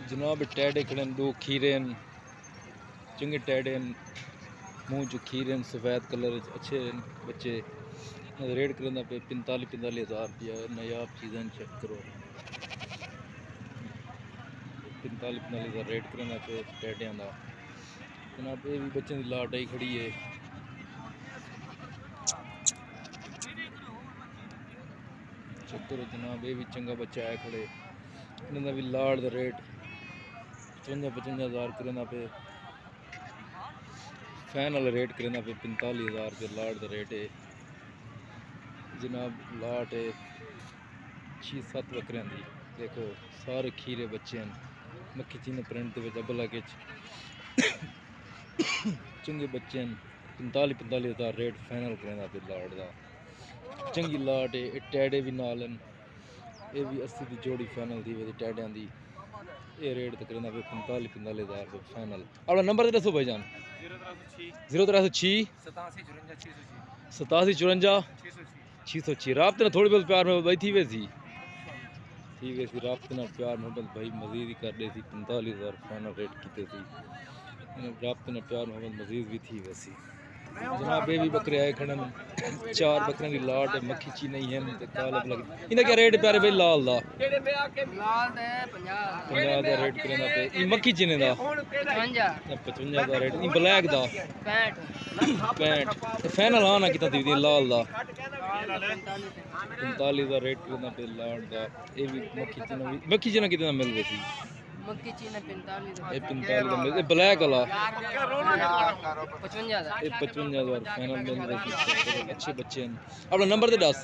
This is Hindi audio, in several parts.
जनाब टैडे खड़े दो खीरे चंगे टैडे मुँह च खीरे सफ़ेद कलर अच्छे बच्चे रेट करना पे 45,000 रुपया नायाब चीज़ें चेक करो 45,000 रेट करना पे टैडिया का जनाब ये भी बच्चों की लाट आई खड़ी है चेक करो जनाब ये भी चंगा बच्चा है खड़े इन्होंने भी लाट का रेट 55,000 करना पे फाइनल रेट करना पे 45,000 रुपये लाट का रेट है जनाब लाट है 6-7 बकरियां दी देखो सारे खीरे बच्चे हैं मक्खी चीने प्रिंट के अबला के चंगे बच्चे हैं 45,000 रेट फाइनल करना पे लाट का चंगी लाट है टैडे भी नाल ये भी 80 की जोड़ी फाइनल दी वे टैडिया की ये रेट तो करना पे 45,000 रुपये फाइनल अपना नंबर तो दसो भाईजान 0306 8754 राब्ते ना थोड़ी बहुत प्यार में भाई थी वैसी राब्ते ना प्यार मोहब्बत भाई मजीद ही कर दे 45,000 फाइनल रेट की राब्ते ना प्यार मोहब्बत मजीद भी थी वैसी जनाब ये भी बकरे आए खड़े 4 बकरियों की लाट है मक्खी ची नहीं है काला लग इनका क्या रेट प्यारे भाई लाल दा 50 दा रेट करना पे मक्खी चीने दा 55 दा रेट इन ब्लैक दा 65 फाइनल आना कितना दी लाल दा 45 दा रेट करना पे लाट दा ये भी मक्खी चीना कितना मिल रही थी मक्की चीना 45 ये 45 दा मिल ब्लैक वाला 55 दा ये 55,000 फाइनल मिल रही थी अच्छे बच्चे हैं अपना नंबर दे दस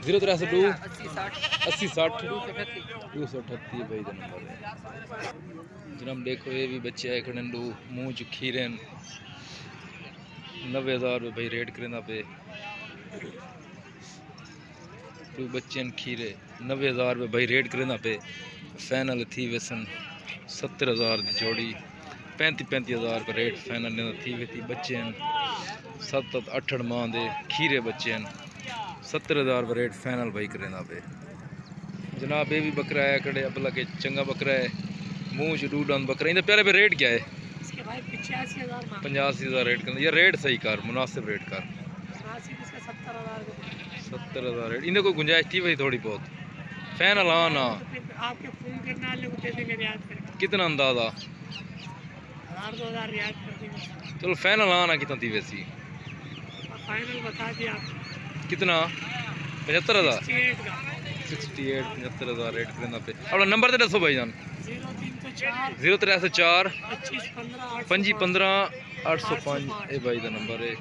0302 80 60 238 भाई का नंबर है जनाब देखो ये भी बच्चे आए खड़े दो मुँह च खीरे 90,000 रुपये भाई रेट करना पे दो बच्चे खीरे 90,000 रुपये भाई रेट करना पे फाइनल थी वैसन 70,000 की जोड़ी 35,000 रुपये रेट फाइनल थी वे बच्चे 7-8 माह के खीरे बच्चे 70,000 रुपये रेट फाइनल भाई करना पे जनाब ये भी बकरा है कड़े अबला के चंगा बकरा है मुँह च डूडान बकरा इनका प्यारे पे रेट क्या है 85,000 रेट करना ये रेट सही कर मुनासिब रेट कर 70,000 रेट इन्हें कोई गुंजाइश थी भाई थोड़ी बहुत फाइनल आना आपके फोन करना ले दे देंगे रियायत करके कितना अंदाजा 1,000-2,000 रियायत कर देंगे चलो फाइनल आना कितना थी वैसी फाइनल बता दिया कितना 75,000 68 रेट करना पे अपना नंबर तो दसो भाईजान 0304 2515 805 ये भाई का नंबर है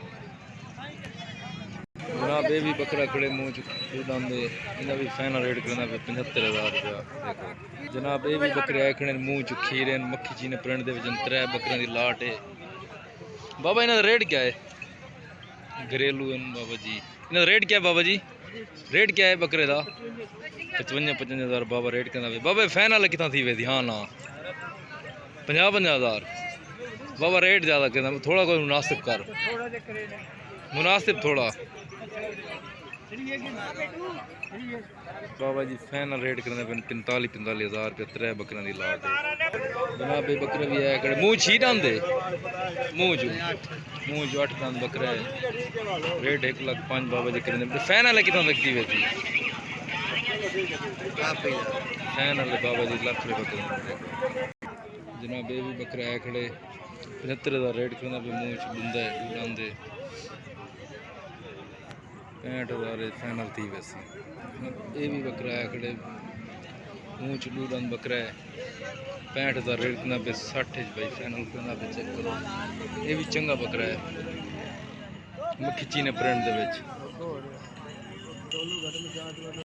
जनाब ये भी बकरा खड़े मुँह चुके इन्हें भी फाइनल रेट करना पे 75,000 रुपया देखो जनाब ये भी बकरे आए खड़े मुँह च खीरे मक्खी चीने प्रिंट दे 3 बकरियों की लाट है बाबा इन्हों रेट क्या है घरेलू बाबा जी इन्हों रेट क्या है बाबा जी रेट क्या है बकरे का 55,000 बाबा रेट करना पे बाबा फाइनल कितना थी वे हाँ ना 50,000 बाबा रेट ज़्यादा करना थोड़ा कोई मुनासिब कर मुनासिब थोड़ा बाबा जी फाइनल रेट करना पे 45,000 रुपये 3 बकरियों की लाट है जनाब ये बकरे भी है कड़े मुँह छी डांदे मुँह च 8 दांद बकरा है रेट 1,05,000 बाबा जी करने फाइनल है कितना लगती है थी फाइनल है बाबा जी लाख रुपये जनाब ये भी बकरा है खड़े 75,000 रेट करना पे मुँह च बुंदा है डांदे 65,000 फाइनल थी वैसे ये भी बकरा है खड़े मुँह च डूडन बकरा है 65,000 रेट करना पे 60 भाई फाइनल करना पे चेक करो ये भी चंगा बकरा है मक्खी चीने प्रिंट दे